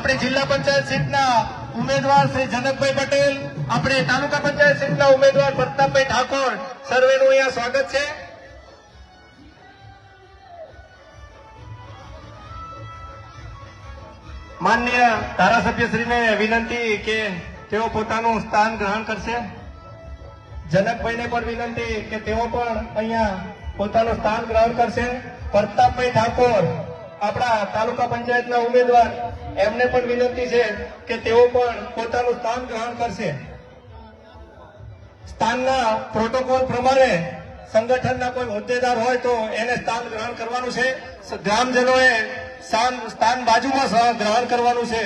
આપણે જિલ્લા પંચાયત સીટના ઉમેદવાર શ્રી જનકભાઈ પટેલ, આપણે તાલુકા પંચાયત સીટના ઉમેદવાર પ્રતાપભાઈ ઠાકોર, સર્વેનું અહીંયા સ્વાગત છે. માનનીય ધારાસભ્યશ્રીને વિનંતી કે તેઓ પોતાનું સ્થાન ગ્રહણ કરશે. જનકભાઈને પણ વિનંતી કે તેઓ પણ અહીંયા પોતાનું સ્થાન ગ્રહણ કરશે. પ્રતાપભાઈ ઠાકોર આપણા તાલુકા પંચાયતના ઉમેદવાર, એમને પણ વિનંતી છે કે તેઓ પણ પોતાનું સ્થાન ગ્રહણ કરશે. સ્થાનના પ્રોટોકોલ પ્રમાણે સંગઠનના કોઈ હોદ્દેદાર હોય તો એને સ્થાન ગ્રહણ કરવાનું છે. ગ્રામજનોએ સ્થાન બાજુમાં ગ્રહણ કરવાનું છે.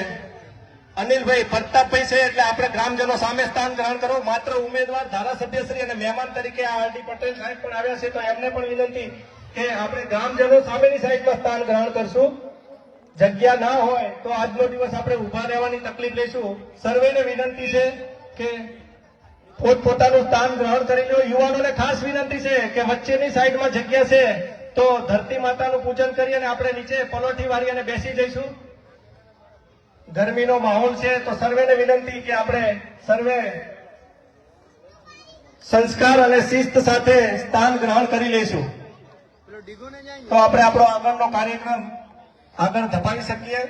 અનિલભાઈ, પ્રતાપભાઈ છે એટલે આપણે ગ્રામજનો સામે સ્થાન ગ્રહણ કરો. માત્ર ઉમેદવાર, ધારાસભ્યશ્રી અને મહેમાન તરીકે આરડી પટેલ સાહેબ પણ આવ્યા છે, તો એમને પણ વિનંતી કે આપણે ગ્રામજનો સામેની સાઈડમાં સ્થાન ગ્રહણ કરશું. જગ્યા ના હોય તો આજનો દિવસ આપણે ઉભા રહેવાની તકલીફ લઈશું. સર્વેને વિનંતી છે કે પોતપોતાનું સ્થાન ગ્રહણ કરી લો. યુવાનોને ખાસ વિનંતી છે કે વચ્ચેની સાઈડમાં જગ્યા છે તો ધરતી માતાનું પૂજન કરી અને આપણે નીચે પલોઠી વાળી અને બેસી જઈશું. ગરમીનો માહોલ છે તો સર્વેને વિનંતી કે આપણે સર્વે સંસ્કાર અને શિસ્ત સાથે સ્થાન ગ્રહણ કરી લઈશું, તો આપણે આપણો આગળનો કાર્યક્રમ આગળ ધપાવી શકીએ.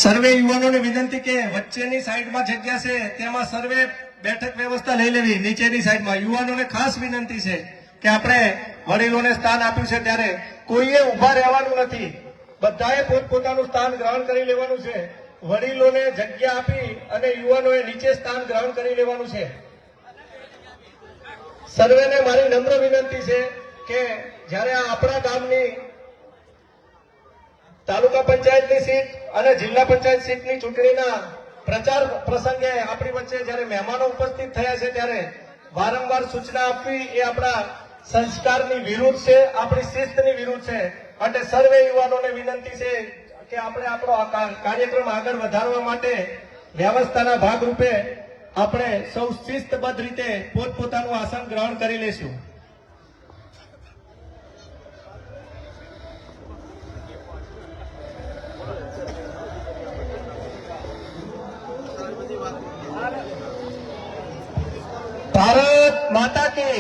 સર્વે યુવાનોને વિનંતી કે વચ્ચેની સાઈડમાં જગ્યા છે તેમાં સર્વે બેઠક વ્યવસ્થા લઈ લેવી. નીચેની સાઈડમાં યુવાનોને ખાસ વિનંતી છે કે આપણે વડીલોને સ્થાન આપ્યું છે ત્યારે કોઈએ ઉભા રહેવાનું નથી, બધાએ પોતપોતાનું સ્થાન ગ્રહણ કરી લેવાનું છે. વડીલોને જગ્યા આપી અને યુવાનોએ નીચે સ્થાન ગ્રહણ કરી લેવાનું છે. સર્વેને મારી નમ્ર વિનંતી છે કે જ્યારે આપણા ગામની તાલુકા પંચાયતની સીટ અને જિલ્લા પંચાયત સીટની ચૂંટણીના પ્રચાર પ્રસંગે આપણી વચ્ચે જ્યારે મહેમાનો ઉપસ્થિત થયા છે ત્યારે વારંવાર સૂચના આપવી એ આપણા સંસ્કારની વિરુદ્ધ છે, આપણી શિસ્તની વિરુદ્ધ છે. એટલે સર્વે યુવાનોને વિનંતી છે કે આપણે આપણો કાર્યક્રમ આગળ વધારવા માટે વ્યવસ્થાના ભાગરૂપે આપણે સૌ શિસ્તબદ્ધ રીતે પોતપોતાનું આસન ગ્રહણ કરી લેશું. ભારત માતા કી,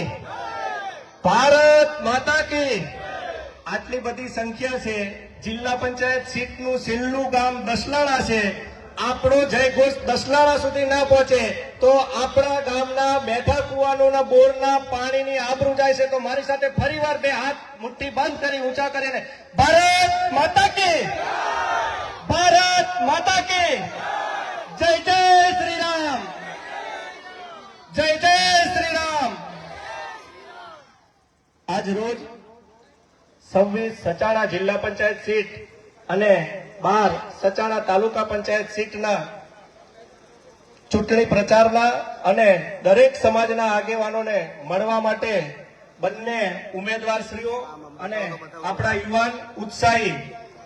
ભારત માતા કી. આટલી બધી સંખ્યા છે. જિલ્લા પંચાયત સીટનું છેલ્લું ગામ દસલાણા છે. આપણો જયઘોષ દસલાણા સુધી ના પહોંચે તો આપણા ગામના બેઠા કુવાનોના બોરના પાણીની આબરૂ જાય છે. તો મારી સાથે ફરીવાર બે હાથ મુઠ્ઠી બંધ કરી ઊંચા કરીને ભારત માતા કી, ભારત માતા કી. જય જય શ્રી રામ, જય જય શ્રી રામ. આજ રોજ 26 સચાણા જિલ્લા પંચાયત સીટ અને 12 સચાણા તાલુકા પંચાયત સીટના ચૂંટણી પ્રચારના અને દરેક સમાજના આગેવાનોને મળવા માટે બંને ઉમેદવારશ્રીઓ અને આપણા યુવાન ઉત્સાહી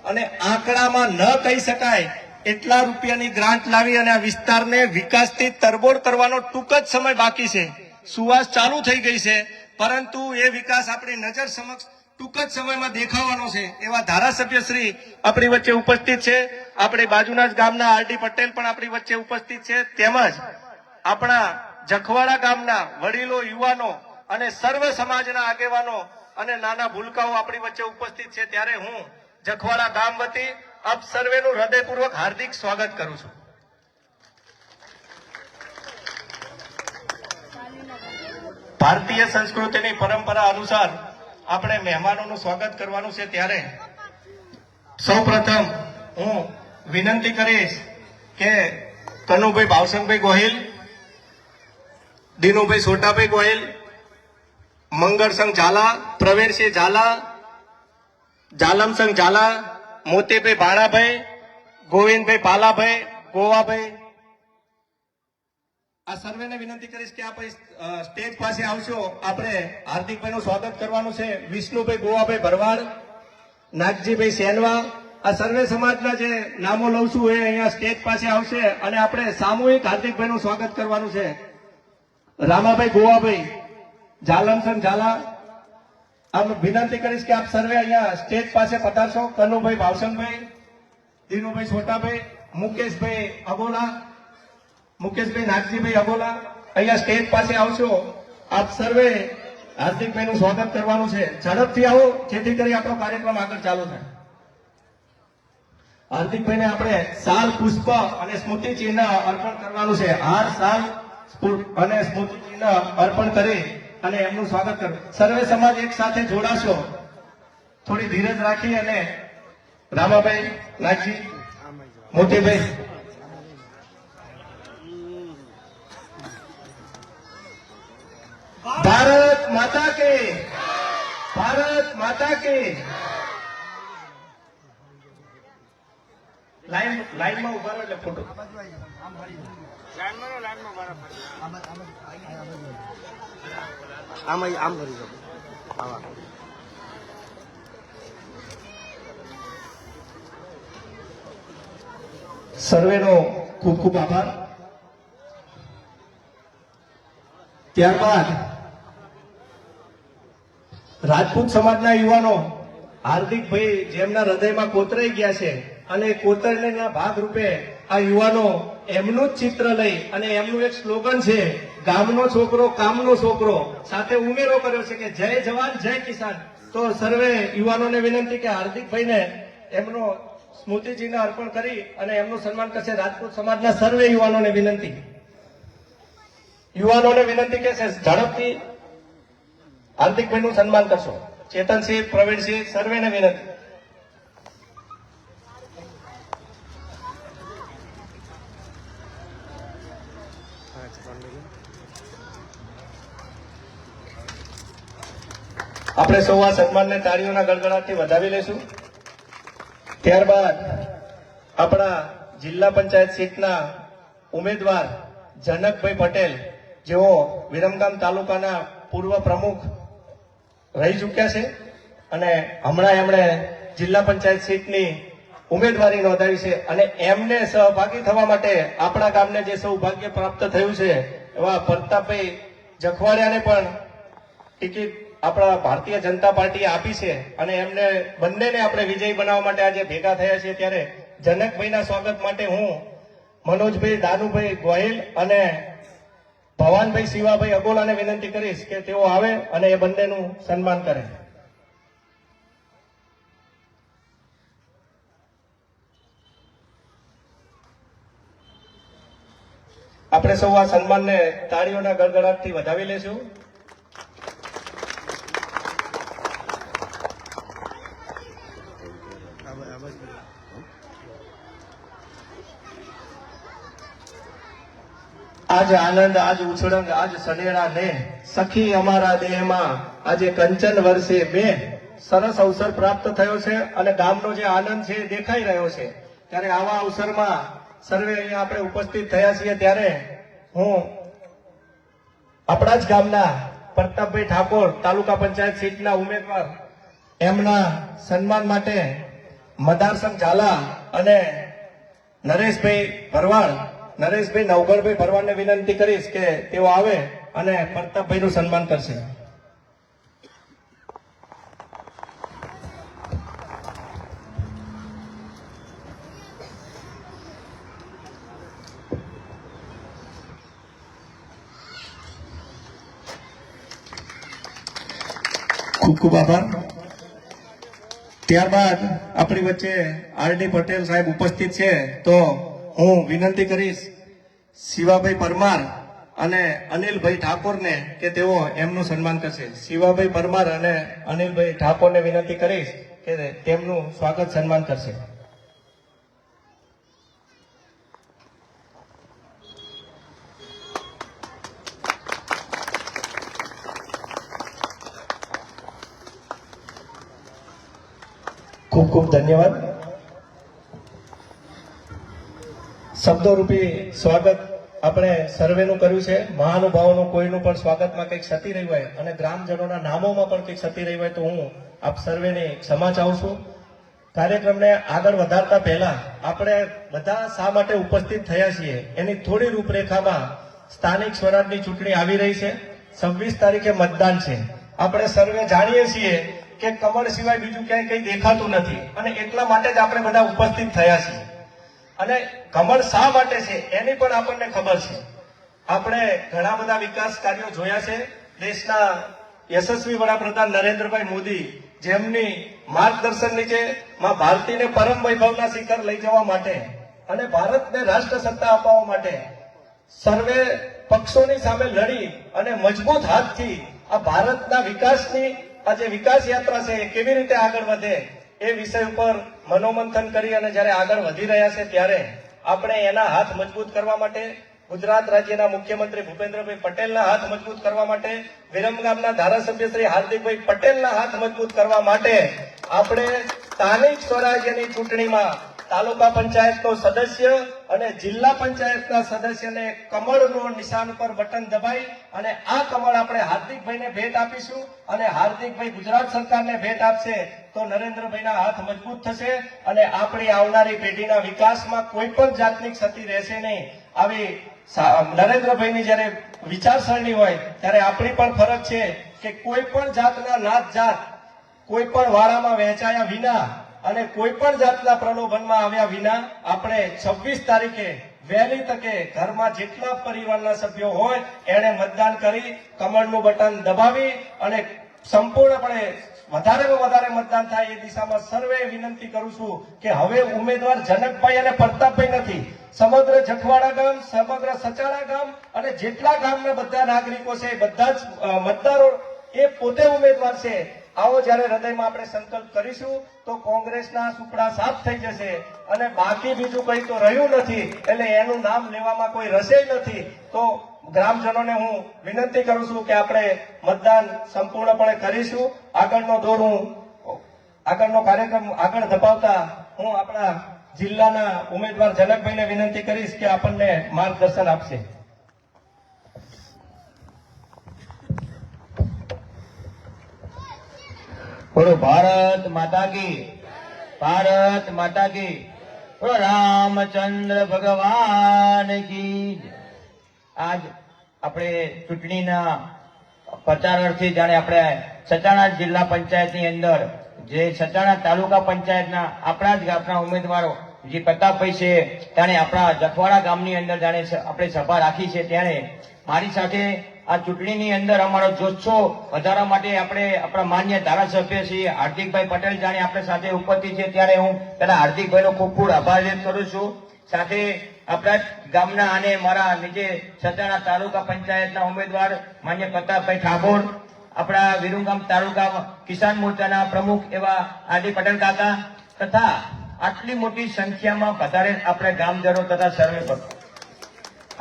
અને આંકડામાં ન કહી શકાય એટલા રૂપિયાની ગ્રાન્ટ લાવી અને આ વિસ્તારને વિકાસથી તરબોળ કરવાનો ટૂંક જ સમય બાકી છે. સુવાસ ચાલુ થઈ ગઈ છે, પરંતુ એ વિકાસ આપણી નજર સમક્ષ ટૂંક જ સમયમાં દેખાવાનો છે. એવા ધારાસભ્ય શ્રી આપણી વચ્ચે ઉપસ્થિત છે. આપણી બાજુના જ ગામના આરડી પટેલ પણ આપણી વચ્ચે ઉપસ્થિત છે. તેમજ આપણા જખવાડા ગામના વડીલો, યુવાનો અને સર્વ સમાજના આગેવાનો અને નાના ભૂલકાઓ આપણી વચ્ચે ઉપસ્થિત છે. ત્યારે હું જખવાડા ગામ વતી આપ સર્વેનું હૃદયપૂર્વક હાર્દિક સ્વાગત કરું છું. ભારતીય સંસ્કૃતિની પરંપરા અનુસાર આપણે મહેમાનોનું સ્વાગત કરવાનું છે. ત્યારે સૌપ્રથમ હું વિનંતી કરીશ કે કનુભાઈ ભાવસંગભાઈ ગોહિલ, દિનુભાઈ સોટાભાઈ ગોહિલ, મંગળસંઘ ઝાલા, પ્રવીણસિંહ ઝાલા, જાલમસંઘ ઝાલા, મોતીભાઈ ભાણાભાઈ, ગોવિંદભાઈ પાલાભાઈ, ગોવાભાઈ, આ સર્વેને વિનંતી કરીશ કે આપ સ્ટેજ પાસે આવશો. આપણે હાર્દિકભાઈનું સ્વાગત કરવાનું છે. વિષ્ણુભાઈ ગોવાભાઈ ભરવાડ, નાગજીભાઈ સેનવા, આ સર્વે સમાજના જે નામો લઉં છું એ અહીંયા સ્ટેજ પાસે આવશે અને આપણે સામૂહિક હાર્દિકભાઈનું સ્વાગત કરવાનું છે. રામાભાઈ ગોવાભાઈ જાલમસન ઝાલા, આમ વિનંતી કરીશ કે આપ સર્વે અહીંયા સ્ટેજ પાસે પધારશો. કનુભાઈ ભાવસનભાઈ, દિનુભાઈ છોટાભાઈ, મુકેશભાઈ અગોલા, મુકેશભાઈ નાગજીભાઈ અગોલા અહીંયા સ્ટેજ પાસે આવશો. આપ સર્વે હાર્દિકભાઈનું સ્વાગત કરવાનું છે. ઝડપથી આવો જેથી કરી આપણો કાર્યક્રમ આગળ ચાલુ થાય. હાર્દિકભાઈને આપણે સાલ, પુષ્પ અને સ્મૃતિ ચિહ્ન અર્પણ કરવાનું છે. હાર, સાલ અને સ્મૃતિ ચિહ્ન અર્પણ કરી અને એમનું સ્વાગત કરો. સર્વે સમાજ એક સાથે જોડાશો. થોડી ધીરજ રાખી અને રામાભાઈ, નાગજી, મોતીભાઈ. ભારત માતા કે, ભારત માતા કે. લાઈનમાં ઉભા રહો એટલે ફોટો. આમ ભરી શકો. સર્વેનો ખૂબ ખૂબ આભાર. ત્યારબાદ રાજપૂત સમાજના યુવાનો હાર્દિકભાઈ જેમના હૃદયમાં કોતરાઈ ગયા છે અને કોતરણીના ભાગરૂપે આ યુવાનો એમનું જ ચિત્ર લઈ અને એમનું એક સ્લોગન છે, ગામનો છોકરો કામનો છોકરો, સાથે ઉમેરો કર્યો છે કે જય જવાન જય કિસાન. તો સર્વે યુવાનોને વિનંતી કે હાર્દિકભાઈને એમનો સ્મૃતિચિહ્ન અર્પણ કરી અને એમનું સન્માન કરશે. રાજપૂત સમાજના સર્વે યુવાનોને વિનંતી કે ઝડપથી હાર્દિકભાઈનું સન્માન કરશો. ચેતનસિંહ, પ્રવીણસિંહ, સર્વેને વિનંતી. આપણે સૌ આ સન્માનને તાળીઓના ગડગડાટથી વધાવી લઈશું. ત્યારબાદ આપણા જિલ્લા પંચાયત સીટના ઉમેદવાર જનકભાઈ પટેલ, જેઓ વિરમગામ તાલુકાના પૂર્વ પ્રમુખ રહી ચૂક્યા છે અને હમણાં એમણે જિલ્લા પંચાયત સીટની ઉમેદવારી નોંધાવી છે અને એમને સહભાગી થવા માટે આપણા ગામને જે સૌભાગ્ય પ્રાપ્ત થયું છે એવા પ્રતાપભાઈ જખવાડિયાને પણ ટિકિટ આપણા ભારતીય જનતા પાર્ટીએ આપી છે અને એમને બંનેને આપણે વિજયી બનાવવા માટે આજે ભેગા થયા છીએ. ત્યારે જનકભાઈના સ્વાગત માટે હું મનોજભાઈ, દાનુભાઈ ગોહિલ અને ભવાનભાઈ શિવાભાઈ અગોલાને વિનંતી કરીશ કે તેઓ આવે અને એ બંનેનું સન્માન કરે. આપણે સૌ આ સન્માનને તાળીઓના ગડગડાટથી વધાવી લેશું. આજ આનંદ, આજ ઉછળંગ, આજ સનેડા ને સખી અમારા દેહમાં આજે કંચન વર્ષે બે સરસ અવસર પ્રાપ્ત થયો છે અને ગામનો જે આનંદ છે દેખાઈ રહ્યો છે. ત્યારે આવા અવસરમાં સર્વે અહીંયા આપણે ઉપસ્થિત થયા છીએ. ત્યારે હું આપણા જ ગામના પ્રતાપભાઈ ઠાકોર, તાલુકા પંચાયત સીટના ઉમેદવાર, એમના સન્માન માટે મદારસંગ ઝાલા અને નરેશભાઈ ભરવાડ, નરેશભાઈ નવગણભાઈ ભરવાડને વિનંતી કરીશ કે તેઓ આવે અને પ્રતાપભાઈનું સન્માન કરશે. ખૂબ ખૂબ આભાર. ત્યારબાદ આપણી વચ્ચે આરડી પટેલ સાહેબ ઉપસ્થિત છે, તો હું વિનંતી કરીશ શિવાભાઈ પરમાર અને અનિલભાઈ ઠાકોરને કે તેઓ એમનું સન્માન કરશે. શિવાભાઈ પરમાર અને અનિલભાઈ ઠાકોરને વિનંતી કરીશ કે તેમનું સ્વાગત સન્માન કરશે. ખૂબ ખૂબ ધન્યવાદ. શબ્દોરૂપી સ્વાગત આપણે સર્વેનું કર્યું છે. મહાનુભાવોનું કોઈનું પણ સ્વાગતમાં કંઈક ક્ષતિ રહી હોય અને ગ્રામજનોના નામોમાં પણ કંઈક ક્ષતિ રહી હોય તો હું આપ સર્વેની ક્ષમા ચાહું છું. કાર્યક્રમને આગળ વધારતા પહેલા આપણે બધા શા માટે ઉપસ્થિત થયા છીએ એની થોડી રૂપરેખામાં સ્થાનિક સ્વરાજની ચૂંટણી આવી રહી છે. 26 તારીખે મતદાન છે. આપણે સર્વે જાણીએ છીએ કે કમળ સિવાય બીજું ક્યાંય કંઈ દેખાતું નથી અને એટલા માટે જ આપણે બધા ઉપસ્થિત થયા છીએ. અને કમળ શા માટે છે એની પણ આપણને ખબર છે. આપણે ઘણા બધા વિકાસ કાર્યો જોયા છે. દેશના યશસ્વી વડાપ્રધાન નરેન્દ્રભાઈ મોદી જેમની માર્ગદર્શન નીચે માં ભારતીને પરમ વૈભવના શિખર લઈ જવા માટે અને ભારતને રાષ્ટ્ર સત્તા અપાવવા માટે સર્વે પક્ષોની સામે લડી અને મજબૂત હાથથી આ ભારતના વિકાસની આ જે વિકાસ યાત્રા છે એ કેવી રીતે આગળ વધે એ વિષય ઉપર મનોમંથન કરી અને જ્યારે આગળ વધી રહ્યા છે ત્યારે આપણે એના હાથ મજબૂત કરવા માટે ગુજરાત રાજ્યના મુખ્યમંત્રી ભૂપેન્દ્રભાઈ પટેલના હાથ મજબૂત કરવા માટે વિરમગામના ધારાસભ્ય શ્રી હાર્દિકભાઈ પટેલના હાથ મજબૂત કરવા માટે આપણે સ્થાનિક સ્વરાજ્યની ચૂંટણીમાં તાલુકા પંચાયતનો સદસ્ય અને જિલ્લા પંચાયતના સદસ્યને કમળનો નિશાન પર બટન દબાઈ અને આ કમળ આપણે હાર્દિકભાઈને ભેટ આપીશું અને હાર્દિકભાઈ ગુજરાત સરકારને ભેટ આપશે તો નરેન્દ્રભાઈના હાથ મજબૂત થશે અને આપણી આવનારી પેઢીના વિકાસમાં કોઈ પણ જાતની ક્ષતિ રહેશે નહીં. આવી નરેન્દ્રભાઈની જયારે વિચારસરણી હોય ત્યારે આપણી પણ ફરજ છે કે કોઈ પણ જાતના નાત જાત કોઈ પણ વાળામાં વહેંચાયા વિના અને કોઈ પણ જાતના પ્રલોભનમાં આવ્યા વિના આપણે 26 તારીખે વહેલી તકે ઘરમાં જેટલા પરિવારના સભ્યો હોય એને મતદાન કરી કમળનું બટન દબાવી અને સંપૂર્ણપણે વધારેમાં વધારે મતદાન થાય એ દિશામાં સર્વે વિનંતી કરું છું કે હવે ઉમેદવાર જનકભાઈ અને પ્રતાપભાઈ નથી, સમગ્ર જખવાડા ગામ, સમગ્ર સચાણા ગામ અને જેટલા ગામના બધા નાગરિકો છે બધા જ મતદારો એ પોતે ઉમેદવાર છે. આવો જયારે હૃદયમાં આપણે સંકલ્પ કરીશું તો કોંગ્રેસના સુપડા સાફ થઈ જશે અને બાકી બીજું કંઈ તો રહ્યું નથી એટલે એનું નામ લેવામાં કોઈ રસે નથી. તો ગ્રામજનોને હું વિનંતી કરું છું કે આપણે મતદાન સંપૂર્ણપણે કરીશું. આગળનો કાર્યક્રમ આગળ ધપાવતા હું આપણા જિલ્લાના ઉમેદવાર જનકભાઈને વિનંતી કરીશ કે આપણને માર્ગદર્શન આપશે. બોલો ભારત માતા કી, ભારત માતા કી, બોલો રામચંદ્ર ભગવાન કી. આજ આપણે ચૂંટણીના પ્રચાર અર્થે જાણે આપણે સચાણા જિલ્લા પંચાયતની અંદર જે સચાણા તાલુકા પંચાયતના આપણા જ ગામના ઉમેદવારો જે પ્રતાપભાઈ છે ત્યારે આપણા જખવાડા ગામની અંદર જાણે આપણે સભા રાખી છે ત્યારે મારી સાથે આ ચૂંટણીની અંદર અમારો જોશો વધારવા માટે આપણે આપણા માન્ય ધારાસભ્ય શ્રી હાર્દિકભાઈ પટેલ જાણે આપણે સાથે ઉપસ્થિત છે ત્યારે હું પેલા હાર્દિકભાઈનો ખૂબ ખૂબ આભાર વ્યક્ત કરું છું. સાથે આપણા ગામના અને મારા નીચે સચાણા તાલુકા પંચાયતના ઉમેદવાર માન્ય પ્રતાપભાઈ ઠાકોર, આપણા વિરમગામ તાલુકા કિસાન મોરચાના પ્રમુખ એવા આરડી પટેલ કાકા તથા આટલી મોટી સંખ્યામાં વધારે આપણે ગામજનો તથા સર્વે પર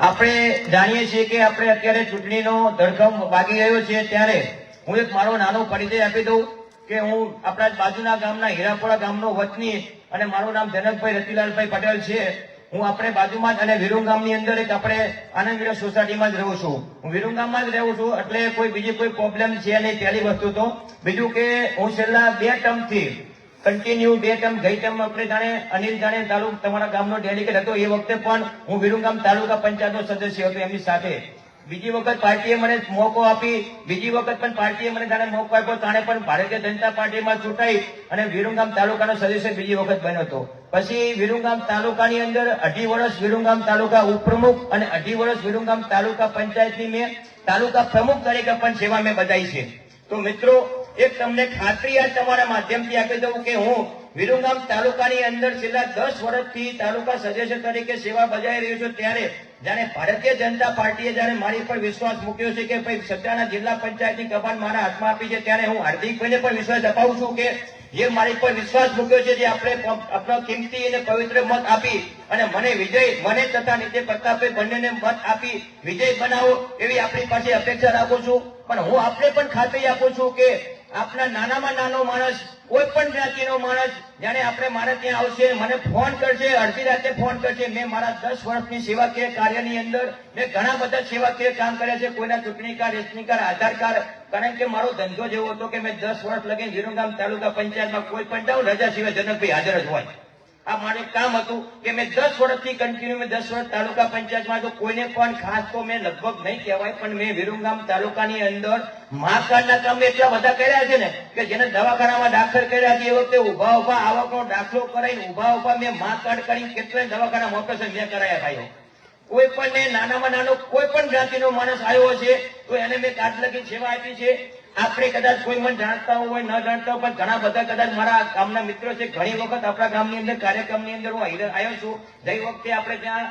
આપણે જાણીએ છીએ કે આપણે અત્યારે ચૂંટણીનો ધડકમ વાગી રહ્યો છે ત્યારે હું એક મારો નાનો પરિચય આપી દઉં કે હું આપણા બાજુના ગામના હીરાપોળા ગામનો વતની અને મારું નામ જનકભાઈ રતિલાલભાઈ પટેલ છે. હું આપણે બાજુમાં જ અને વિરમગામની અંદર એક આપણે આનંદ સોસાયટીમાં જ રહું છું. હું વિરમગામમાં જ રહું છું એટલે કોઈ બીજી કોઈ પ્રોબ્લેમ છે નહીં. પહેલી વસ્તુ તો બીજું કે હું છેલ્લા 2 ટર્મથી કન્ટિન્યુ 2 ટર્મ ગઈ ટર્મ આપણે જાણે અનિલ જાણે તમારા ગામનો ડેલિગેટ હતો એ વખતે પણ હું વિરમગામ તાલુકા પંચાયતનો સદસ્ય હતો એમની સાથે. બીજી વખત પાર્ટીએ મને મોકો આપી, બીજી વખત પણ પાર્ટીએ મને જાણે મોકો આપ્યો તાણે પણ ભારતીય જનતા પાર્ટીમાં ચૂંટાઈ અને વિરમગામ તાલુકાનો સદસ્ય બીજી વખત બન્યો હતો. પછી વિરમગામ તાલુકાની અંદર 2.5 વર્ષ વિરમગામ તાલુકા ઉપપ્રમુખ અને 2.5 વર્ષ વિરમગામ તાલુકા પંચાયતની મેં તાલુકા પ્રમુખ તરીકે પણ સેવા મેં બજાવી છે. તો મિત્રો એક તમને ખાતરી આ તમારા માધ્યમથી આપી દઉં કે હું વિરમગામ તાલુકાની અંદર છેલ્લા 10 વર્ષથી તાલુકા સદસ્ય તરીકે સેવા બજાવી રહ્યો છું. ત્યારે જાણે ભારતીય જનતા પાર્ટીએ જાણે મારી પર વિશ્વાસ મૂક્યો છે કે ભાઈ સત્તાના જિલ્લા પંચાયતની કમાન મારા હાથમાં આપી છે ત્યારે હું હાર્દિકભાઈને પણ વિશ્વાસ અપાવું છું કે જે મારી પર વિશ્વાસ મૂક્યો છે, જે આપણે આપણો કિંમતી અને પવિત્ર મત આપી અને મને તથા નીચે પ્રતાપભાઈ બંનેને મત આપી વિજય બનાવો એવી આપણી પાસે અપેક્ષા રાખું છું. પણ હું આપને પણ ખાતરી આપું છું કે આપના નાનામાં નાનો માણસ, કોઈ પણ જ્ઞાતિનો માણસ જાણે આપણે મારે ત્યાં આવશે, મને ફોન કરશે, અડધી રાતે ફોન કરશે. મેં મારા 10 વર્ષની સેવાકીય કાર્યની અંદર મેં ઘણા બધા સેવાકીય કામ કર્યા છે. કોઈના ચૂંટણી કાર્ડ, રેશનિંગ કાર્ડ, આધાર કાર્ડ, કારણ કે મારો ધંધો જેવો હતો કે મેં 10 વર્ષ લગી વિરમગામ તાલુકા પંચાયતમાં કોઈ પણ જાઉં રજા સિવાય જનકભાઈ હાજર જ હોય. આ મારું કામ હતું કે મેં 10 વર્ષથી કન્ટિન્યુ મેં 10 વર્ષ તાલુકા પંચાયતમાં તો કોઈને પણ ખાસ તો મેં લગભગ નહીં કહેવાય પણ મેં વિરમગામ તાલુકાની અંદર મા કાર્ડના કામ એટલા બધા કર્યા છે ને કે જેને દવાખાનામાં દાખલ કર્યા છે એ વખતે ઉભા ઉભા આવકનો દાખલો કરાવીને ઉભા ઉભા મેં મા કાર્ડ કરીને કેટલાય દવાખાનામાં ઓપરેશન મેં કરાયા ભાઈઓ. કોઈ પણ નાનામાં નાનો કોઈ પણ જ્ઞાતિનો માણસ આવ્યો છે તો એને મેં કાર્ડ લખી સેવા આપી છે. આપણે કદાચ કોઈ મને જાણતા હોય ન જાણતા હોય પણ ઘણા બધા કદાચ મારા ગામના મિત્રો છે. ઘણી વખત આપણા ગામની અંદર કાર્યક્રમની અંદર હું આવ્યો છું. ગઈ વખતે આપણે ત્યાં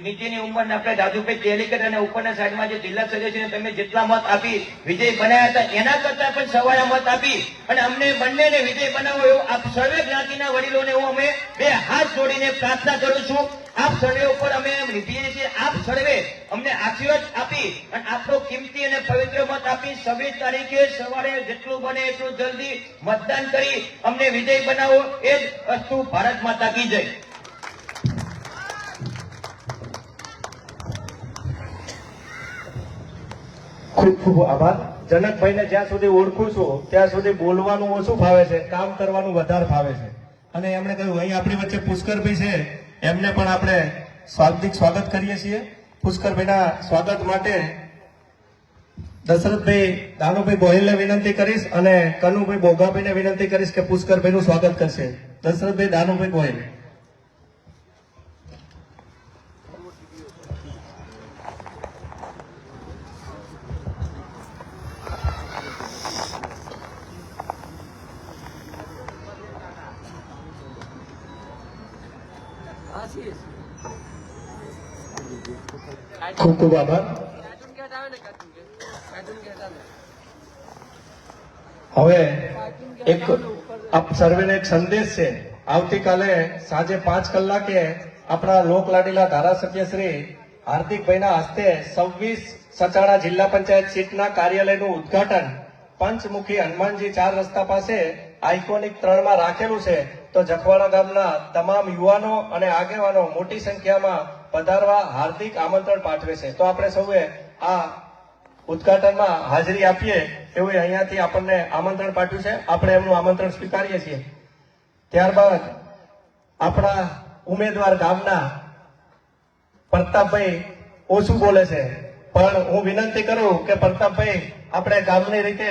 નીચેની ઉંમરના આપણે દાદુભાઈ તેલીકર અને ઉપરના સાઈડમાં જે જિલ્લા સદસ્યને તમે જેટલા મત આપી વિજય બનાવ્યા હતા એના કરતા પણ સવાયા મત આપી અને અમને બંનેને વિજય બનાવો એવું આપ સર્વે જ્ઞાતિના વડીલોને હું અમે બે હાથ જોડીને પ્રાર્થના કરું છું. આપ સર્વે ઉપર અમે લીધીએ છીએ. આપ સર્વે અમને આશીર્વાદ આપી અને આપણો કિંમતી અને પવિત્ર મત આપી 26 તારીખે સવારે જેટલું બને એટલું જલ્દી મતદાન કરી અમને વિજય બનાવો. એ જ વસ્તુ ભારત માતા કી જય. ખૂબ ખૂબ આભાર. જનકભાઈને જ્યાં સુધી ઓળખું છું ત્યાં સુધી બોલવાનું ઓછું ફાવે છે, કામ કરવાનું વધારે ફાવે છે. અને એમણે કહ્યું અહીં આપણી વચ્ચે પુષ્કરભાઈ છે, એમને પણ આપણે હાર્દિક સ્વાગત કરીએ છીએ. પુષ્કરભાઈના સ્વાગત માટે દશરથભાઈ દાનુભાઈ ગોહિલને વિનંતી કરીશ અને કનુભાઈ બોગાભાઈને વિનંતી કરીશ કે પુષ્કરભાઈનું સ્વાગત કરશે. દશરથભાઈ દાનુભાઈ ગોહિલ. ખૂબ ખૂબ આભાર. હવે એક આપ સર્વેને એક સંદેશ છે. આવતીકાલે સાંજે 5 કલાકે આપણા લોકલાડીલા ધારાસભ્ય શ્રી હાર્દિકભાઈના હસ્તે 26 સચાણા જિલ્લા પંચાયત સીટના કાર્યાલયનું ઉદ્ઘાટન પંચમુખી હનુમાનજી 4 રસ્તા પાસે આઇકોનિક 3 માં રાખેલું છે. તો જખવાડા ગામના તમામ યુવાનો અને આગેવાનો મોટી સંખ્યામાં પધારવા હાર્દિક આમંત્રણ પાઠવે છે. તો આપણે સૌએ આ ઉદ્ઘાટનમાં હાજરી આપીએ એવું અહીંયાથી આપણને આમંત્રણ પાઠવ્યું છે. આપણે એમનું આમંત્રણ સ્વીકારીએ છીએ. ત્યારબાદ આપણા ઉમેદવાર ગામના પ્રતાપભાઈ ઓછું બોલે છે પણ હું વિનંતી કરું કે પ્રતાપભાઈ આપણે ગામની રીતે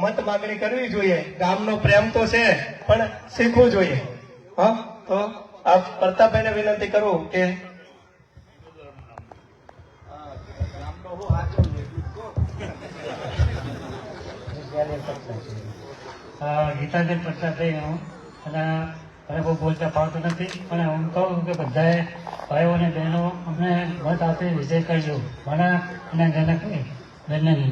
મત માંગણી કરવી જોઈએ. ગામનો પ્રેમ તો છે પણ શીખવું જોઈએ. હા, તો આ પ્રતાપભાઈને વિનંતી કરું કે ગીતાબેન પ્રસાદભાઈ હું અને મને બહુ બોલતા ફાવતું નથી પણ હું કહું કે બધાએ ભાઈઓ અને બહેનો અમને મત આપી વિજય કરજો. મને અને જનકભાઈ બંનેને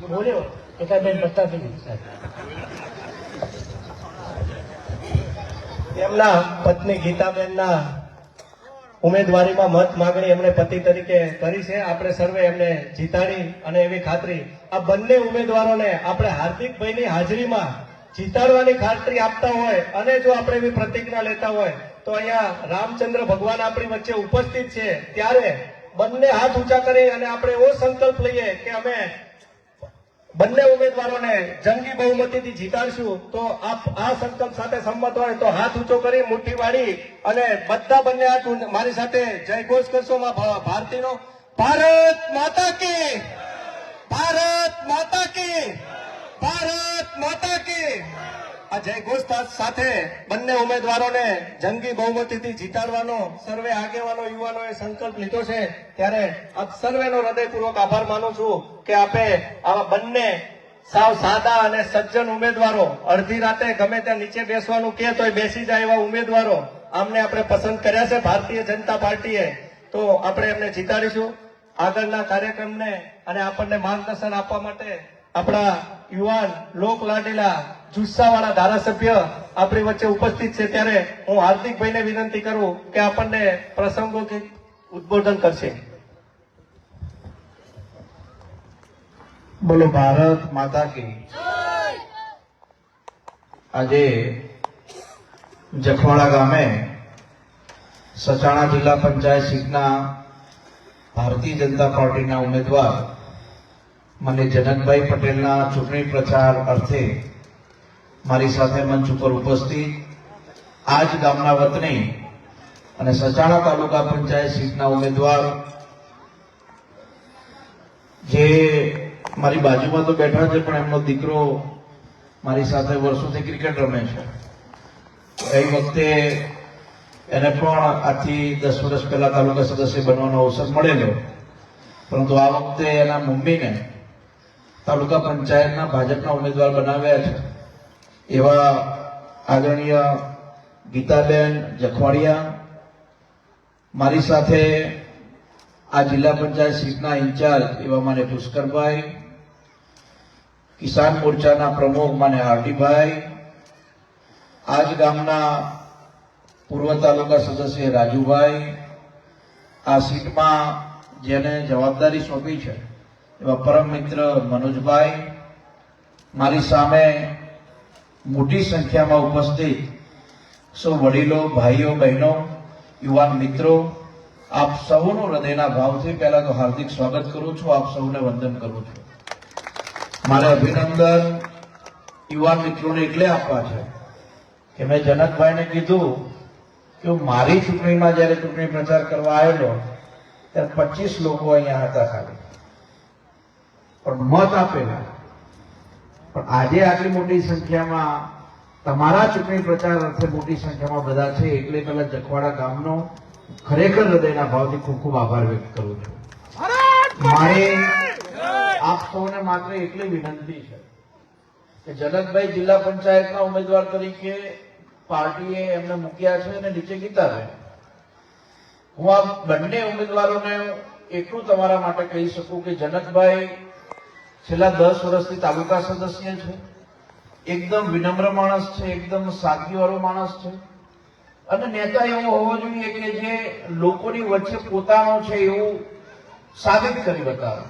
બોલ્યો ગીતાબેન પ્રસાદભાઈ. એમના પત્ની ગીતાબેનના ઉમેદવારીમાં મત માંગણી એમણે પતિ તરીકે કરી છે. આપણે સર્વે એમને જીતાડી અને એવી ખાતરી આ બંને ઉમેદવારોને આપણે હાર્દિકભાઈની હાજરીમાં જીતાડવાની ખાતરી આપતા હોય અને જો આપણે એવી પ્રતિજ્ઞા લેતા હોય તો અહીંયા રામચંદ્ર ભગવાન આપણી વચ્ચે ઉપસ્થિત છે ત્યારે બંને હાથ ઊંચા કરી અને આપણે એવો સંકલ્પ લઈએ કે અમે બંને ઉમેદવારોને જંગી બહુમતીથી જીતાડશું. તો આ સંકલ્પ સાથે સંમત હોય તો હાથ ઊંચો કરી મુઠ્ઠી વાળી અને બધા બંને હાથ મારી સાથે જય ઘોષ કરશો. ભારતીનો ભારત માતા કી, ભારત માતા કી, ભારત માતા કી. આ જય ઘોષ સાથે બંને ઉમેદવારોને જંગી બહુમતીથી જીતાડવાનો સર્વે આગેવાનો યુવાનોએ સંકલ્પ લીધો છે. ત્યારે આપ સર્વેનો હૃદયપૂર્વક આભાર માનું છું કે આપે આવા બંને સાવ સાદા અને સજ્જન ઉમેદવારો, અડધી રાતે ગમે ત્યાં નીચે બેસવાનું કહે તોય બેસી જાય એવા ઉમેદવારો આમને આપણે પસંદ કર્યા છે ભારતીય જનતા પાર્ટીએ. તો આપણે એમને જીતાડીશું. આગળના કાર્યક્રમને અને આપણને માર્ગદર્શન આપવા માટે આપણા યુવાન લોક લાડીલા જુસ્સાવાળા ધારાસભ્ય આપણી વચ્ચે ઉપસ્થિત છે. ત્યારે હું હાર્દિકભાઈને વિનંતી કરું કે આપણને પ્રસંગોથી ઉદ્બોધન કરશે. બોલો ભારત માતા કી. આજે જખવાડા ગામે સચાણા જિલ્લા પંચાયત સીટના ભારતીય જનતા પાર્ટીના ઉમેદવાર મને જનકભાઈ પટેલના ચૂંટણી પ્રચાર અર્થે મારી સાથે મંચ ઉપર ઉપસ્થિત આ જ ગામના વતની અને સચાણા તાલુકા પંચાયત સીટના ઉમેદવાર જે મારી બાજુમાં તો બેઠા છે પણ એમનો દીકરો મારી સાથે વર્ષોથી ક્રિકેટ રમે છે. ગઈ વખતે એને પણ આજથી 10 વર્ષ પહેલા તાલુકા સદસ્ય બનવાનો અવસર મળેલો, પરંતુ આ વખતે એના મમ્મીને તાલુકા પંચાયતના ભાજપના ઉમેદવાર બનાવ્યા છે. એવા આદરણીય ગીતાબેન જખવાડિયા, મારી સાથે આ જિલ્લા પંચાયત સીટના ઇન્ચાર્જ એવા માને પુષ્કરભાઈ, કિસાન મોરચાના પ્રમુખ માને આરટીભાઈ, આજ ગામના પૂર્વ તાલુકા સદસ્ય રાજુભાઈ, આ સીટમાં જેને જવાબદારી સોંપી છે એવા પરમ મિત્ર મનોજભાઈ, મારી સામે મોટી સંખ્યામાં ઉપસ્થિત સૌ વડીલો, ભાઈઓ, બહેનો, યુવાન મિત્રો, આપ સૌનું હૃદયના ભાવથી પહેલા તો હાર્દિક સ્વાગત કરું છું. આપ સૌને વંદન કરું છું. મારે અભિનંદન યુવાન મિત્રોને એટલે આપવા છે કે મેં જનકભાઈને કીધું કે મારી ચૂંટણીમાં જયારે ચૂંટણી પ્રચાર કરવા આવેલો ત્યારે 25 લોકો અહીંયા હતા ખાલી, પણ મત આપેલા. પણ આજે આટલી મોટી સંખ્યામાં તમારા ચૂંટણી પ્રચાર અર્થે મોટી સંખ્યામાં બધા છે, એટલે પેલા જખવાડા ગામનો ખરેખર હૃદયના ભાવથી ખૂબ ખૂબ આભાર વ્યક્ત કરું છું. મારે આપ સૌને માત્ર એટલી વિનંતી છે કે જનકભાઈ જિલ્લા પંચાયતના ઉમેદવાર તરીકે પાર્ટીએ એમને મૂક્યા છે અને નીચે ગીતાબેન. હું આ બંને ઉમેદવારોને એટલું તમારા માટે કહી શકું કે જનકભાઈ છેલ્લા 10 વર્ષથી તાલુકા સદસ્ય છે, એકદમ વિનમ્ર માણસ છે, એકદમ સાદગીવાળો માણસ છે અને નેતા એવો હોવો જોઈએ કે જે લોકોની વચ્ચે પોતાનો છે એવું સાબિત કરી બતાવે.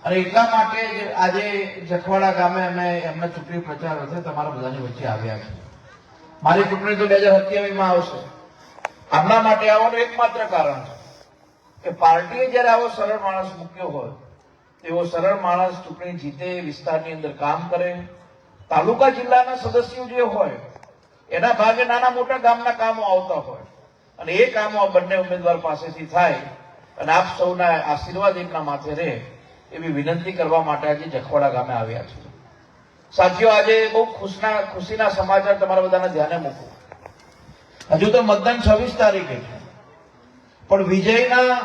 અને એટલા માટે જ આજે જખવાડા ગામે અમે એમના ચૂંટણી પ્રચાર અર્થે તમારા બધાની વચ્ચે આવ્યા છે. મારી ચૂંટણી તો 2027માં આવશે. આમના માટે આવવાનું એકમાત્ર કારણ છે કે પાર્ટીએ જયારે આવો સરળ માણસ મૂક્યો હોય, એવો સરળ માણસ ચૂંટણી જીતે, વિસ્તારની અંદર કામ કરે, તાલુકા જિલ્લાના સદસ્યો જે હોય એના ભાગે નાના મોટા ગામના કામો આવતા હોય અને એ કામો આ બંને ઉમેદવાર પાસેથી થાય અને આપ સૌના આશીર્વાદ એમના માથે રહે એવી વિનંતી કરવા માટે આજે જખવાડા ગામે આવ્યા છે. સાથીઓ, આજે બહુ ખુશીના સમાચાર તમારા બધાના ધ્યાને મૂકું. હજુ તો મતદાન 26 તારીખે છે, પણ વિજયના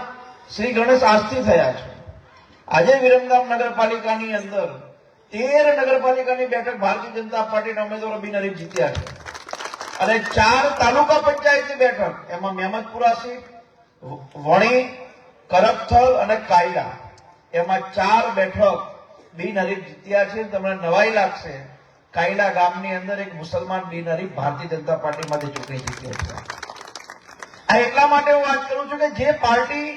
શ્રી ગણેશ આજથી થયા છે. આજે વિરમગામ નગરપાલિકાની અંદર 13 નગરપાલિકાની બેઠક ભારતીય જનતા પાર્ટીના ઉમેદવારો બિનહરીફ જીત્યા છે અને 4 તાલુકા પંચાયતની બેઠક, એમાં મહેમદપુરા સીટ, વણી, કરપથલ અને કાયડા, એમાં 4 બેઠક બિનહરીફ જીત્યા છે. તમને નવાઈ લાગશે, કાયડા ગામની અંદર એક મુસલમાન બિનહરીફ ભારતીય જનતા પાર્ટીમાંથી ચૂંટણી જીત્યા છે. આ એટલા માટે હું વાત કરું છું કે જે પાર્ટી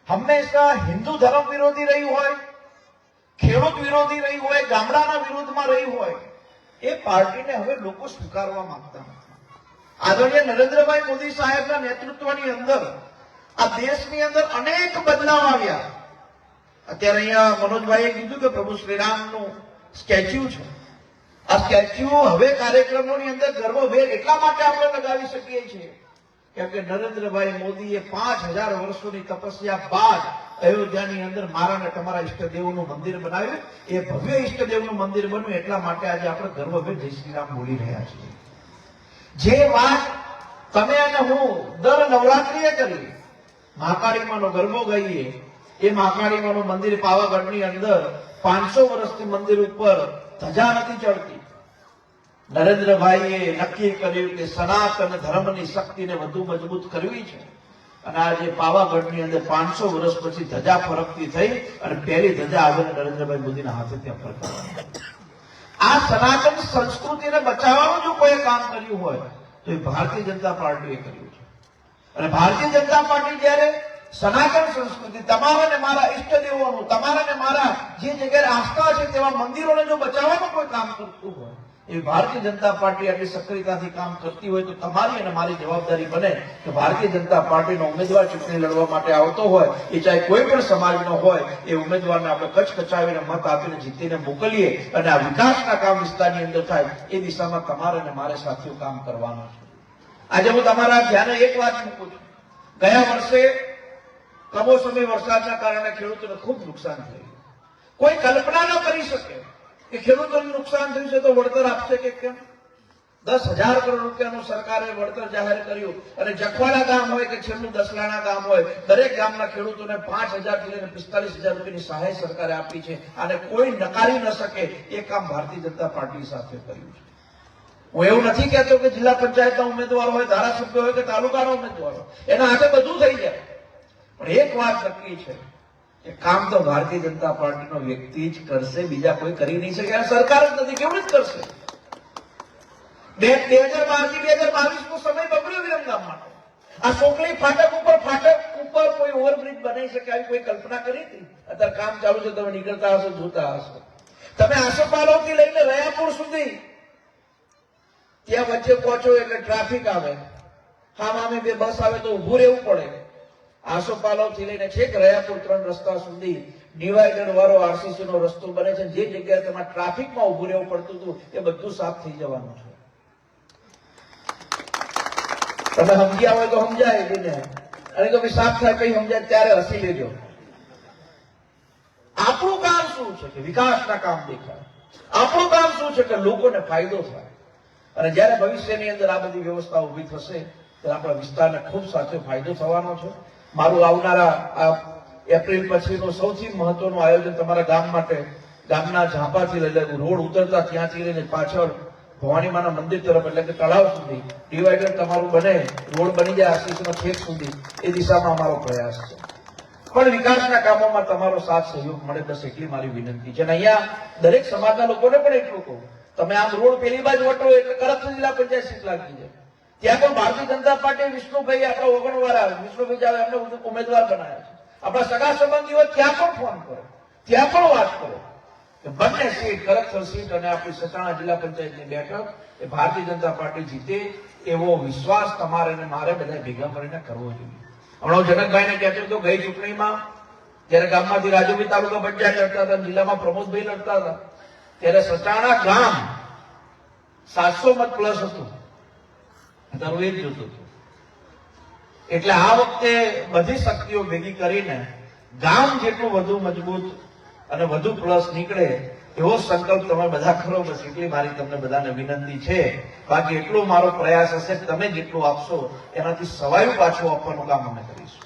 હંમેશા હિન્દુ ધર્મ વિરોધી રહી હોય, ખેડૂત વિરોધી રહી હોય, ગામડાના વિરોધમાં રહી હોય, એ પાર્ટીને હવે લોકો સ્વીકારવા માંગતા નથી. આદરણીય નરેન્દ્રભાઈ મોદી સાહેબના નેતૃત્વની અંદર આ દેશની અંદર અનેક બદલાવ આવ્યા. અત્યારે અહીંયા મનોજભાઈએ કીધું કે પ્રભુ શ્રીરામનું સ્ટેચ્યુ છે. આ સ્ટેચ્યુ હવે કાર્યક્રમોની અંદર ગર્વભેર એટલા માટે આપણે લગાવી શકીએ છીએ કેમ કે નરેન્દ્રભાઈ મોદીએ 5000 વર્ષોની તપસ્યા બાદ અયોધ્યાની અંદર મારા અને તમારા ઈષ્ટદેવનું મંદિર બનાવ્યું. એ ભવ્ય ઈષ્ટદેવનું મંદિર બન્યું એટલા માટે આજે આપણે ગર્વભેર જય શ્રી રામ બોલી રહ્યા છીએ. જે વાત તમે અને હું દર નવરાત્રિએ કરી, મહાકાળીમાનો ગરબો ગાઈએ, એ મહાકાળીમાનું મંદિર પાવાગઢની અંદર 500 વર્ષથી મંદિર ઉપર ધજા નથી ચડતી. નરેન્દ્રભાઈએ નક્કી કર્યું કે સનાતન ધર્મની શક્તિને વધુ મજબૂત કરવી છે અને આજે પાવાગઢની અંદર 500 વર્ષ પછી ધજા ફરકતી થઈ અને પહેલી ધજા આજે નરેન્દ્રભાઈ મોદીના હાથે ત્યાં ફરકવાની. આ સનાતન સંસ્કૃતિને બચાવવાનું જો કોઈ કામ કર્યું હોય તો એ ભારતીય જનતા પાર્ટીએ કર્યું છે. અને ભારતીય જનતા પાર્ટી જ્યારે સનાતન સંસ્કૃતિ, તમારા ને મારા ઈષ્ટદેવોનું, તમારા ને મારા જે જગ્યાએ આસ્થા છે તેવા મંદિરોને જો બચાવવાનું કોઈ કામ કરતું હોય એ ભારતીય જનતા પાર્ટી આટલી સક્રિયતાથી કામ કરતી હોય તો તમારી અને મારી જવાબદારી બને કે ભારતીય જનતા પાર્ટીનો ઉમેદવાર ચૂંટણી લડવા માટે આવતો હોય, એ ચાહે કોઈ પણ સમાજનો હોય, એ ઉમેદવારને આપણે કચકચાવીને મત આપીને જીતીને મોકલીએ અને આ વિકાસના કામ વિસ્તારની અંદર થાય એ દિશામાં તમારે અને મારે સાથીઓ કામ કરવાનું છે. આજે હું તમારા ધ્યાને એક વાત મૂકું છું. ગયા વર્ષે કમોસમી વરસાદના કારણે ખેડૂતોને ખૂબ નુકસાન થયું. કોઈ કલ્પના ન કરી શકે કે ખેડૂતોને નુકસાન થયું છે તો વળતર આપશે કે કેમ. 10,000 કરોડ રૂપિયાનું સરકારે વળતર જાહેર કર્યું અને જખવાડા ગામ હોય કે છેલ્લું દસલાણા ગામ હોય, દરેક ગામના ખેડૂતોને 5,000 થી લઈને 45,000 રૂપિયાની સહાય સરકારે આપી છે. અને કોઈ નકારી ન શકે એ કામ ભારતીય જનતા પાર્ટી સાથે કર્યું છે. હું એવું નથી કહેતો કે જિલ્લા પંચાયતના ઉમેદવાર હોય, ધારાસભ્ય હોય કે તાલુકાના ઉમેદવાર હોય, એના હાથે બધું થઈ જાય. પણ એક વાત નક્કી છે કે કામ તો ભારતીય જનતા પાર્ટીનો વ્યક્તિ જ કરશે, બીજા કોઈ કરી નહીં શકે. આ સરકાર જ નથી, કેવું જ કરશે. 2012 થી 2022 નો સમય બગડ્યો વિરમગામ માટે. આ સોકલી ફાટક ઉપર કોઈ ઓવરબ્રિજ બનાવી શકે આવી કોઈ કલ્પના કરી હતી? અત્યારે કામ ચાલુ છે, તમે નીકળતા હશો, જોતા હશો. તમે આસોપાલવથી લઈને રયાપુર સુધી ત્યાં વચ્ચે પહોંચો એટલે ટ્રાફિક આવે, સામે બે બસ આવે તો ઉભું રહેવું પડે. આસોપાલવથી લઈને છેક રયાપુર 3 રસ્તા સુધી ડિવાઈડર વાળો આરસીસી નો રસ્તો બને છે. જે જગ્યાએ તમારે ટ્રાફિકમાં ઉભું રહેવું પડતું હતું એ બધું સાફ થઈ જવાનું છે. તમે સમજ્યા હોય તો સમજાય એને, અને તો સાફ થાય કઈ સમજાય ત્યારે હસી લેજો. આપણું કામ શું છે કે વિકાસના કામ દેખાય. આપણું કામ શું છે કે લોકોને ફાયદો થાય. અને જ્યારે ભવિષ્યની અંદર આ બધી વ્યવસ્થા ઉભી થશે ત્યારે આપણા વિસ્તારને ખૂબ સાથે ફાયદો થવાનો છે. મારું આવનારા આ એપ્રિલ પછીનું સૌથી મહત્વનું આયોજન તમારા ગામ માટે, ગામના ઝાંપાથી લઈને રોડ ઉતરતા ત્યાંથી લઈને પાછળ ભવાનીમાના મંદિર તરફ એટલે કે તળાવ સુધી ડિવાઈડર તમારું બને, રોડ બની જાય આશીષનો છેક સુધી, એ દિશામાં અમારો પ્રયાસ છે. પણ વિકાસના કામોમાં તમારો સાથ સહયોગ મળે, બસ એટલી મારી વિનંતી છે. અને અહીંયા દરેક સમાજના લોકોને પણ એટલું કહું, તમે આમ રોડ પેલી બાજુ વટો એટલે કરત જિલ્લા પંચાયત સીટ લાગી જાય. ત્યાં પણ ભારતીય જનતા પાર્ટી વિષ્ણુભાઈ આપણા ઓગણવાળા વિષ્ણુભાઈ જાવે એમને ઉમેદવાર બનાવ્યા છે. આપણા સગા સંબંધી હોય ત્યાં પણ ફોન કરો, ત્યાં પણ વાત કરો કે બંને સીટ, કરકસર સીટ અને આપણી સચાણા જિલ્લા પંચાયતની બેઠક એ ભારતીય જનતા પાર્ટી જીતે એવો વિશ્વાસ તમારે અને મારે બધા ભેગા મળીને કરવો જોઈએ. હમણાં જનકભાઈને કહેતો હતો, ગઈ ચૂંટણીમાં જયારે ગામમાંથી રાજુભાઈ તાલુકા પંચાયત લડતા હતા, જિલ્લામાં પ્રમોદભાઈ લડતા હતા, ત્યારે સચાણા ગામ 700 મત પ્લસ હતું. તારું એ જ જોતું હતું. એટલે આ વખતે બધી શક્તિઓ ભેગી કરીને ગામ જેટલું વધુ મજબૂત અને વધુ પ્લસ નીકળે એવો સંકલ્પ તમે બધા કરો. બસ એટલી મારી તમને બધાને વિનંતી છે. બાકી એટલો મારો પ્રયાસ હશે કે તમે જેટલું આપશો એનાથી સવાયું પાછું આપવાનું કામ અમે કરીશું.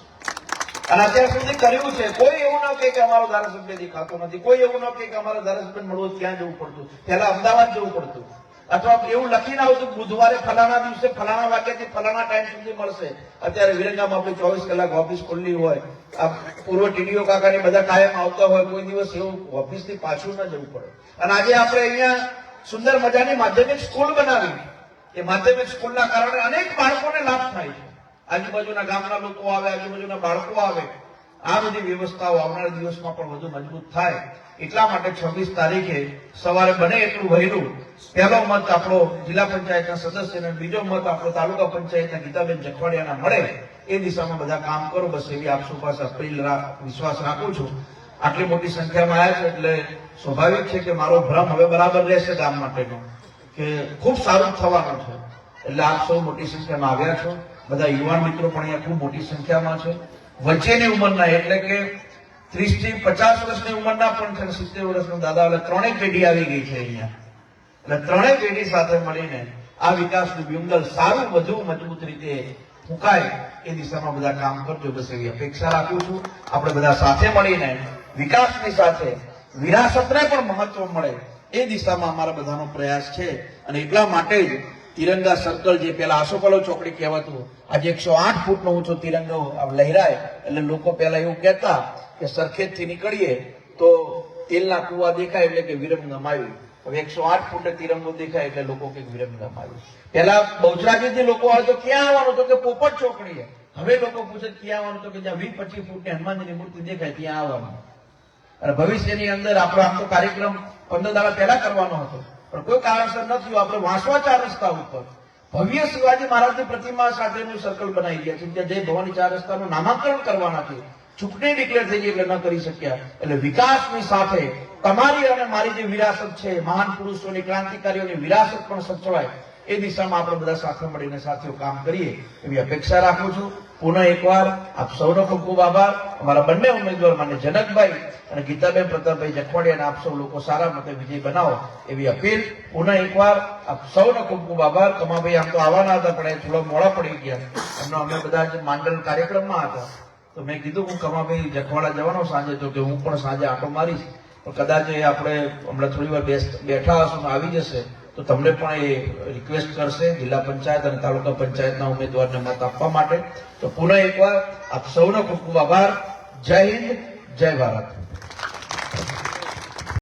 અને અત્યાર સુધી કર્યું છે. કોઈ એવું ન કહે કે અમારો ધારાસભ્ય દેખાતો નથી, કોઈ એવું ન કહે કે અમારા ધારાસભ્ય મળવું ક્યાં જવું પડતું, પહેલા અમદાવાદ જવું પડતું, અથવા એવું લખીને આવતું બુધવારે ફલાણા દિવસે ફલાણા વાગ્યાથી ફલાણા ટાઈમ સુધી મળશે. અત્યારે વિરંગામ આપણે 24 કલાક ઓફિસ ખુલ્લી હોય. આ પૂર્વ ટીડીઓ કાકાની બધા કાયમ આવતા હોય, કોઈ દિવસ એવું ઓફિસથી પાછું ન જવું પડે. અને આજે આપણે અહીંયા સુંદર મજાની માધ્યમિક સ્કૂલ બનાવી. એ માધ્યમિક સ્કૂલના કારણે અનેક બાળકોને લાભ થાય છે. આજુબાજુના ગામના લોકો આવે, આજુબાજુના બાળકો આવે. આ બધી વ્યવસ્થાઓ આવનારા દિવસમાં પણ વધુ મજબૂત થાય એટલા માટે 26 તારીખે સવારે બને એટલું વહેલું પહેલો મત આપણો જિલ્લા પંચાયતના સદસ્યને, બીજો મત આપણો તાલુકા પંચાયતના ગીતાબેન જખવાડિયાના મળે એ દિશામાં બધા કામ કરો. બસ એવી આપ સૌ પાસે વિશ્વાસ રાખું છું. આટલી મોટી સંખ્યામાં આવ્યા છે એટલે સ્વાભાવિક છે કે મારો ભ્રમ હવે બરાબર રહેશે ગામ માટેનો, કે ખૂબ સારું થવાનું છે. એટલે આપ સૌ મોટી સંખ્યામાં આવ્યા છો. બધા યુવાન મિત્રો પણ અહીંયા ખૂબ મોટી સંખ્યામાં છે. વચ્ચેની ઉંમરના એટલે કે 30 થી 50 વર્ષની ઉંમરના પણ છે, 70 વર્ષના દાદા, એટલે ત્રણેય પેઢી આવી ગઈ છે અહીંયા. એટલે ત્રણેય પેઢી સાથે મળીને આ વિકાસનું બિંદલ સારું વધુ મજબૂત રીતે ફૂંકાય એ દિશામાં બધા કામ કરજો. બસ એવી અપેક્ષા રાખું છું. આપણે બધા સાથે મળીને વિકાસની સાથે વિરાસતને પણ મહત્વ મળે એ દિશામાં અમારા બધાનો પ્રયાસ છે. અને એટલા માટે જ તિરંગા સર્કલ, જે પેલા આસોપાલવ ચોકડી કહેવાતું, આજે 108 ફૂટનો ઊંચો તિરંગો લહેરાય. એટલે લોકો પેલા એવું કહેતા કે સરખેજથી નીકળીએ તો તેલના કુવા દેખાય એટલે કે વિરમગામ આવ્યું. હવે 108 ફૂટે તિરંગો દેખાય એટલે લોકો કે વિરમગામ આવ્યું. પેલા બહુચરાજીથી લોકો આવે તો ક્યાં આવવાનું, તો કે પોપટ ચોકડીએ. હવે લોકો પૂછે ક્યાં આવવાનું, તો કે જ્યાં 20-25 ફૂટની હનુમાનજીની મૂર્તિ દેખાય ત્યાં આવવાનું. અને ભવિષ્યની અંદર આપણો આમ તો કાર્યક્રમ 15 દાડા પહેલા કરવાનો હતો, પણ કોઈ કારણસર ન થયું. આપણે વાંસવા 4 રસ્તા ઉપર ભવ્ય શિવાજી મહારાજની પ્રતિમા સાથેનું સર્કલ બનાવી ગયા છે. ત્યાં જય ભવાની 4 રસ્તાનું નામાંકરણ કરવાના છે. ચૂંટણી ડિક્લેર થઈ ગઈ એટલે ન કરી શક્યા. એટલે વિકાસની સાથે તમારી અને મારી જે વિરાસત છે, મહાન પુરુષોની, ક્રાંતિકારીઓની વિરાસત પણ સચવાય એ દિશામાં આપણે બધા સાથે મળીને સાથીઓ કામ કરીએ એવી અપેક્ષા રાખું છું. પુનઃ એકવાર આપ સૌનો ખૂબ ખૂબ આભાર. અમારા બંને ઉમેદવાર માન્ય જનકભાઈ અને ગીતાબેન પ્રતાપભાઈ જખવાડિયાને આપ સૌ લોકો સારા મતે વિજય બનાવો એવી અપીલ. પુનઃ એકવાર આપ સૌનો ખૂબ ખૂબ આભાર. કમાભાઈ આમ તો આવવાના હતા પણ એ થોડા મોડા પડી ગયા. એમનો અમે બધા જ માંડલ કાર્યક્રમમાં હતા તો મેં કીધું હું કમાભાઈ જખવાડા જવાનો સાંજે, તો કે હું પણ સાંજે આંટો મારીશ. પણ કદાચ એ આપણે હમણાં થોડી વાર બેઠા હશું ને આવી જશે તો તમને પણ એ રિક્વેસ્ટ કરશે જિલ્લા પંચાયત અને તાલુકા પંચાયતના ઉમેદવારને મત આપવા માટે. તો પુનઃ એકવાર આપ સૌનો ખૂબ ખૂબ આભાર. જય હિન્દ, જય ભારત.